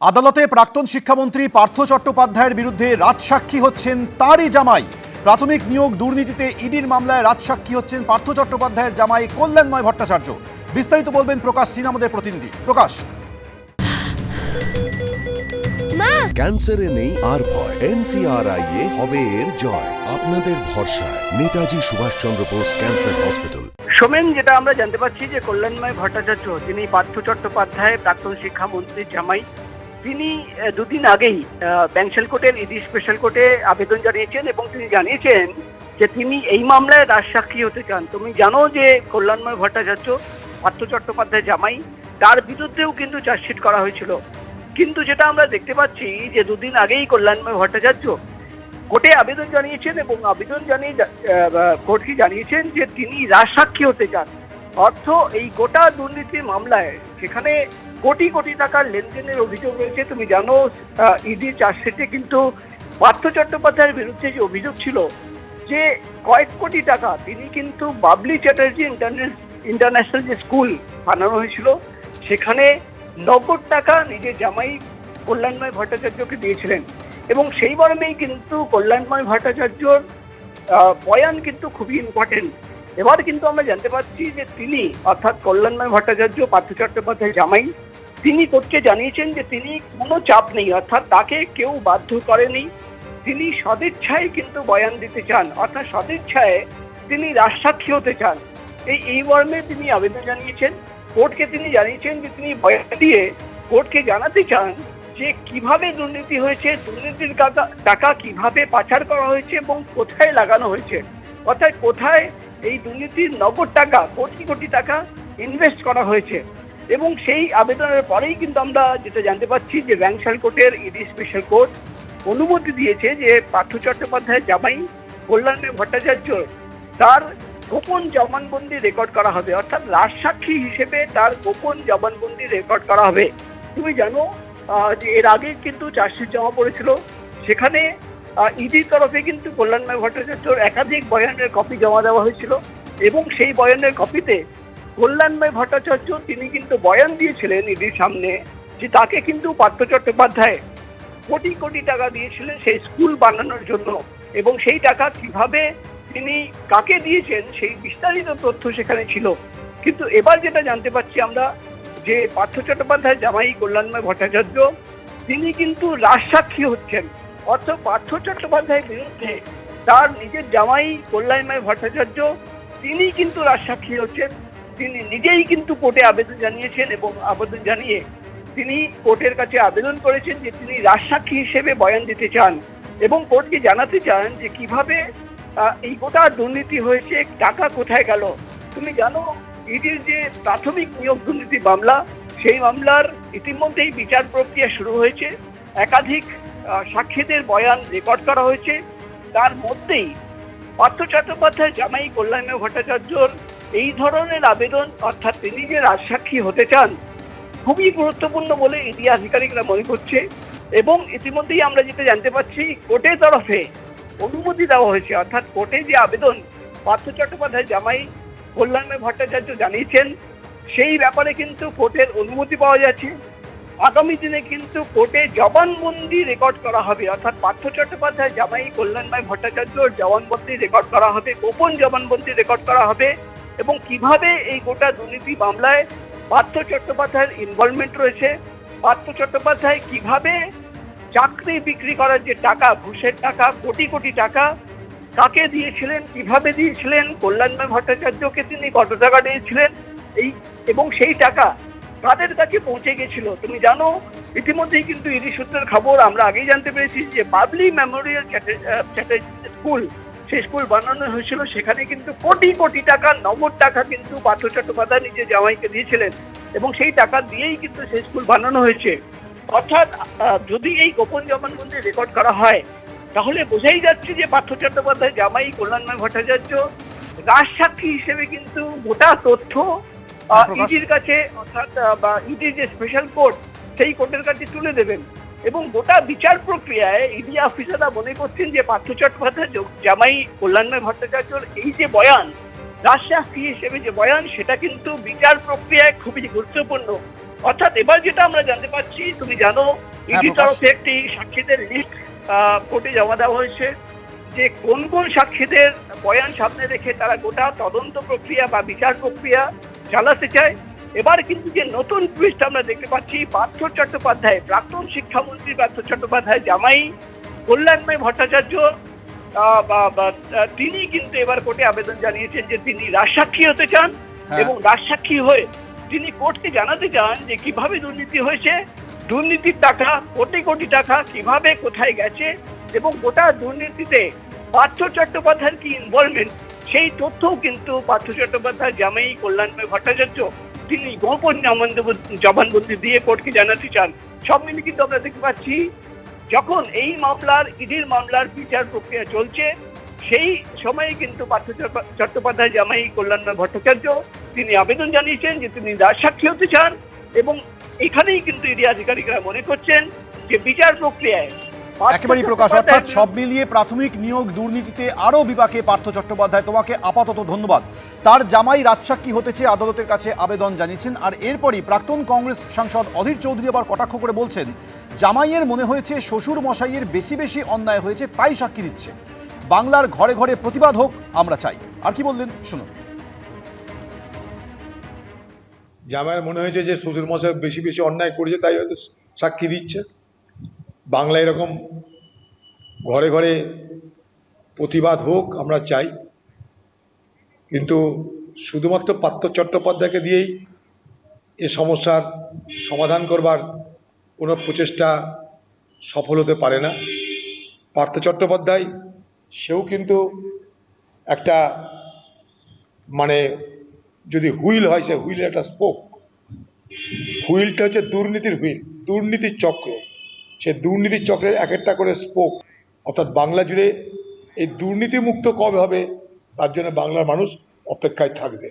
আদালতে প্রাক্তন শিক্ষামন্ত্রী পার্থ চট্টোপাধ্যায়ের বিরুদ্ধে রাজসাক্ষী হচ্ছেন তারই জামাই। প্রাথমিক নিয়োগ দুর্নীতিতে ইডির মামলায় রাজসাক্ষী হচ্ছেন পার্থ চট্টোপাধ্যায়ের জামাই কল্যাণময় ভট্টাচার্য। বিস্তারিত বলবেন প্রকাশ সিন, আমাদের প্রতিনিধি। প্রকাশ। ক্যান্সারে নেই আর ভয়, NCRI এ হবে এর জয়। আপনাদের ভরসায় নেতাজি সুভাষচন্দ্র বোস ক্যান্সার হসপিটাল। সোমেন, যেটা আমরা জানতে পারছি যে কল্যাণময় ভট্টাচার্য, তিনি পার্থ চট্টোপাধ্যায় প্রাক্তন শিক্ষামন্ত্রীর জামাই, তিনি দুদিন আগেই ব্যাংশাল কোর্টের ইডি স্পেশাল কোর্টে আবেদন জানিয়েছেন এবং তিনি জানিয়েছেন যে তিনি এই মামলায় রাজসাক্ষী হতে চান। তুমি জানো যে কল্যাণময় ভট্টাচার্য পার্থ চট্টোপাধ্যায় জামাই, তার বিরুদ্ধেও কিন্তু চার্জশিট করা হয়েছিল। কিন্তু যেটা আমরা দেখতে পাচ্ছি যে দুদিন আগেই কল্যাণময় ভট্টাচার্য কোর্টে আবেদন জানিয়েছেন এবং আবেদন জানিয়ে কোর্টকে জানিয়েছেন যে তিনি রাজসাক্ষী হতে চান। অর্থ এই গোটা দুর্নীতির মামলায় সেখানে কোটি কোটি টাকার লেনদেনের অভিযোগ রয়েছে। তুমি জানো ইডি চার্জশিটে কিন্তু পার্থ চট্টোপাধ্যায়ের বিরুদ্ধে যে অভিযোগ ছিল যে কয়েক কোটি টাকা তিনি কিন্তু বাবলি চ্যাটার্জি ইন্টারন্যাশনাল যে স্কুল বানানো হয়েছিল সেখানে নগদ টাকা নিজের জামাই কল্যাণময় ভট্টাচার্যকে দিয়েছিলেন এবং সেই মর্মেই কিন্তু কল্যাণময় ভট্টাচার্যর বয়ান কিন্তু খুবই ইম্পর্টেন্ট। এবার কিন্তু আমরা জানতে পারছি যে তিনি অর্থাৎ কল্যাণময় ভট্টাচার্য পার্থ চট্টোপাধ্যায় জামাই, তিনি কোর্টকে জানিয়েছেন যে তিনি কোনো চাপ নেই, অর্থাৎ তাকে কেউ বাধ্য করেনি, তিনি সদিচ্ছায় কিন্তু বয়ান দিতে চান, অর্থাৎ সদিচ্ছায় তিনি রাজসাক্ষী হতে চান। এই মর্মে তিনি আবেদন জানিয়েছেন কোর্টকে। তিনি জানিয়েছেন যে তিনি বয়ান দিয়ে কোর্টকে জানাতে চান যে কিভাবে দুর্নীতি হয়েছে, দুর্নীতির টাকা কিভাবে পাচার করা হয়েছে এবং কোথায় লাগানো হয়েছে, অর্থাৎ কোথায় এই দুর্নীতির নগদ টাকা কোটি কোটি টাকা ইনভেস্ট করা হয়েছে। এবং সেই আবেদনের পরেই কিন্তু আমরা যেটা জানতে পারছি যে ব্যাংশাল কোর্টের ইডি স্পেশাল কোর্ট অনুমতি দিয়েছে যে পার্থ চট্টোপাধ্যায় জামাই কল্যাণময় ভট্টাচার্য তার গোপন জবানবন্দি রেকর্ড করা হবে, অর্থাৎ রাজসাক্ষী হিসেবে তার গোপন জবানবন্দি রেকর্ড করা হবে। তুমি জানো যে এর আগে কিন্তু চার্জশিট জমা পড়েছিল, সেখানে ইডির তরফে কিন্তু কল্যাণময় ভট্টাচার্যর একাধিক বয়ানের কপি জমা দেওয়া হয়েছিল এবং সেই বয়ানের কপিতে কল্যাণময় ভট্টাচার্য তিনি কিন্তু বয়ান দিয়েছিলেন ইডির সামনে যে তাকে কিন্তু পার্থ চট্টোপাধ্যায় কোটি কোটি টাকা দিয়েছিলেন সেই স্কুল বানানোর জন্য এবং সেই টাকা কিভাবে তিনি কাকে দিয়েছেন সেই বিস্তারিত তথ্য সেখানে ছিল। কিন্তু এবার যেটা জানতে পারছি আমরা যে পার্থ চট্টোপাধ্যায় জামাই কল্যাণময় ভট্টাচার্য তিনি কিন্তু রাজসাক্ষী হচ্ছেন, অর্থাৎ পার্থ চট্টোপাধ্যায়ের বিরুদ্ধে তার নিজের জামাই কল্যাণময় ভট্টাচার্য তিনি কিন্তু রাজসাক্ষী হচ্ছেন। তিনি নিজেই কিন্তু কোর্টে আবেদন জানিয়েছেন এবং আবেদন জানিয়ে তিনি কোর্টের কাছে আবেদন করেছেন যে তিনি রাজসাক্ষী হিসেবে বয়ান দিতে চান এবং কোর্টকে জানাতে চান যে কিভাবে এই গোটা দুর্নীতি হয়েছে, টাকা কোথায় গেল। তুমি জানো ইডির যে প্রাথমিক নিয়োগ দুর্নীতি মামলা, সেই মামলার ইতিমধ্যেই বিচার প্রক্রিয়া শুরু হয়েছে, একাধিক সাক্ষীদের বয়ান রেকর্ড করা হয়েছে। তার মধ্যেই পার্থ চট্টোপাধ্যায় জামাই কল্যাণময় ভট্টাচার্যর এই ধরনের আবেদন, অর্থাৎ তিনি যে রাজসাক্ষী হতে চান, খুবই গুরুত্বপূর্ণ বলে ইডি আধিকারিকরা মনে করছে এবং ইতিমধ্যেই আমরা যেটা জানতে পারছি কোর্টের তরফে অনুমতি দেওয়া হয়েছে, অর্থাৎ কোর্টে যে আবেদন পার্থ চট্টোপাধ্যায় জামাই কল্যাণময় ভট্টাচার্য জানিয়েছেন সেই ব্যাপারে কিন্তু কোর্টের অনুমতি পাওয়া যাচ্ছে। আগামী দিনে কিন্তু কোর্টে জবানবন্দি রেকর্ড করা হবে, অর্থাৎ পার্থ চট্টোপাধ্যায় জামাই কল্যাণময় ভট্টাচার্যর জবানবন্দি রেকর্ড করা হবে, গোপন জবানবন্দি রেকর্ড করা হবে এবং কিভাবে এই গোটা দুর্নীতি মামলায় পার্থ চট্টোপাধ্যায়ের ইনভলভমেন্ট রয়েছে, পার্থ চট্টোপাধ্যায় কিভাবে চাকরি বিক্রি করার যে টাকা, ঘুষের টাকা, কোটি কোটি টাকা কাকে দিয়েছিলেন, কিভাবে দিয়েছিলেন, কল্যাণময় ভট্টাচার্যকে তিনি কত টাকা দিয়েছিলেন এবং সেই টাকা কাদের কাছে পৌঁছে গেছিল। তুমি জানো ইতিমধ্যেই কিন্তু ইডি সূত্রের খবর আমরা আগেই জানতে পেরেছি যে বাবলি মেমোরিয়াল চ্যাটার্জি স্কুল, সেই স্কুল বানানো হয়েছিল, সেখানে কিন্তু কোটি কোটি টাকা নগদ টাকা কিন্তু পার্থ চট্টোপাধ্যায় নিজের জামাইকে দিয়েছিলেন এবং সেই টাকা দিয়েই কিন্তু সেই স্কুল বানানো হয়েছে। অর্থাৎ যদি এই গোপন জবানবন্দি রেকর্ড করা হয় তাহলে বোঝাই যাচ্ছে যে পার্থ চট্টোপাধ্যায় জামাই কল্যাণময় ভট্টাচার্য রাজসাক্ষী হিসেবে কিন্তু গোটা তথ্য ইডির কাছে, অর্থাৎ ইডির যে স্পেশাল কোর্ট সেই কোর্টের কাছে তুলে দেবেন এবং গোটা বিচার প্রক্রিয়ায় ইডি অফিসাররা মনে করছেন যে পার্থ চট্টোপাধ্যায় জামাই কল্যাণময় ভট্টাচার্যর এই যে বয়ান, রাজসাক্ষী হিসেবে যে বয়ান, সেটা কিন্তু বিচার প্রক্রিয়ায় খুবই গুরুত্বপূর্ণ অর্থাৎ এবার যেটা আমরা জানতে পারছি, তুমি জানো ইডির প্রকাশ। তরফে একটি সাক্ষীদের লিস্ট কোর্টে জমা দেওয়া হয়েছে, যে কোন কোন সাক্ষীদের বয়ান সামনে রেখে তারা গোটা তদন্ত প্রক্রিয়া বা বিচার প্রক্রিয়া চালাতে চায়। এবার কিন্তু যে নতুন টুইস্ট আমরা দেখতে পাচ্ছি, পার্থ চট্টোপাধ্যায়, প্রাক্তন শিক্ষামন্ত্রী পার্থ চট্টোপাধ্যায় জামাই কল্যাণময় ভট্টাচার্য তিনি কিন্তু এবার কোর্টে আবেদন জানিয়েছেন যে তিনি রাজসাক্ষী হতে চান, হ্যাঁ। এবং রাজসাক্ষী হয়ে তিনি কোর্টকে জানাতে চান যে কিভাবে দুর্নীতি হয়েছে, দুর্নীতির টাকা, কোটি কোটি টাকা কিভাবে কোথায় গেছে, এবং গোটা দুর্নীতিতে পার্থ চট্টোপাধ্যায়ের কি ইনভলভমেন্ট, সেই তথ্যও কিন্তু পার্থ চট্টোপাধ্যায় জামাই কল্যাণময় ভট্টাচার্য তিনি গোপন জবানবন্দি দিয়ে কোর্টকে জানাতে চান। সব মিলে কিন্তু আমরা দেখতে পাচ্ছি, যখন এই মামলার ইডির মামলার বিচার প্রক্রিয়া চলছে, সেই সময়ে কিন্তু পার্থ চট্টোপাধ্যায় জামাই কল্যাণময় ভট্টাচার্য তিনি আবেদন জানিয়েছেন যে তিনি রাজসাক্ষী হতে চান, এবং এখানেই কিন্তু ইডি আধিকারিকরা মনে করছেন যে বিচার প্রক্রিয়ায় একেবারেই প্রকাশ, অর্থাৎ সব মিলিয়ে প্রাথমিক নিয়োগ দুর্নীতিতে আরও বিপাকে পার্থ চট্টোপাধ্যায়। তোমাকে আপাতত ধন্যবাদ। তার জামাই রাজসাক্ষী হতে চেয়ে আদালতের কাছে আবেদন জানিয়েছেন, আর এরপরই প্রাক্তন কংগ্রেস সাংসদ অধীর চৌধুরী আবার কটাক্ষ করে বলছেন, জামাইয়ের মনে হয়েছে শ্বশুর মশাইয়ের বেশি বেশি অন্যায় হয়েছে, তাই সাক্ষী দিচ্ছে। বাংলার ঘরে ঘরে প্রতিবাদ হোক, আমরা চাই। আর কি বললেন শুনুন। জামাইয়ের মনে হয়েছে যে শ্বশুরমশাই বেশি বেশি অন্যায় করেছে, তাই হয়তো সাক্ষী দিচ্ছে। বাংলা এরকম ঘরে ঘরে প্রতিবাদ হোক, আমরা চাই। কিন্তু শুধুমাত্র পার্থ চট্টোপাধ্যায়কে দিয়েই এ সমস্যার সমাধান করবার কোনো প্রচেষ্টা সফল হতে পারে না। পার্থ চট্টোপাধ্যায় সেও কিন্তু একটা মানে যদি হুইল হয়, সে হুইলের একটা স্পোক। হুইলটা হচ্ছে দুর্নীতির হুইল, দুর্নীতির চক্র। সে দুর্নীতির চক্রের এক একটা করে স্পোক। অর্থাৎ বাংলা জুড়ে এই দুর্নীতিমুক্ত কবে হবে, তার জন্য বাংলার মানুষ অপেক্ষায় থাকবে।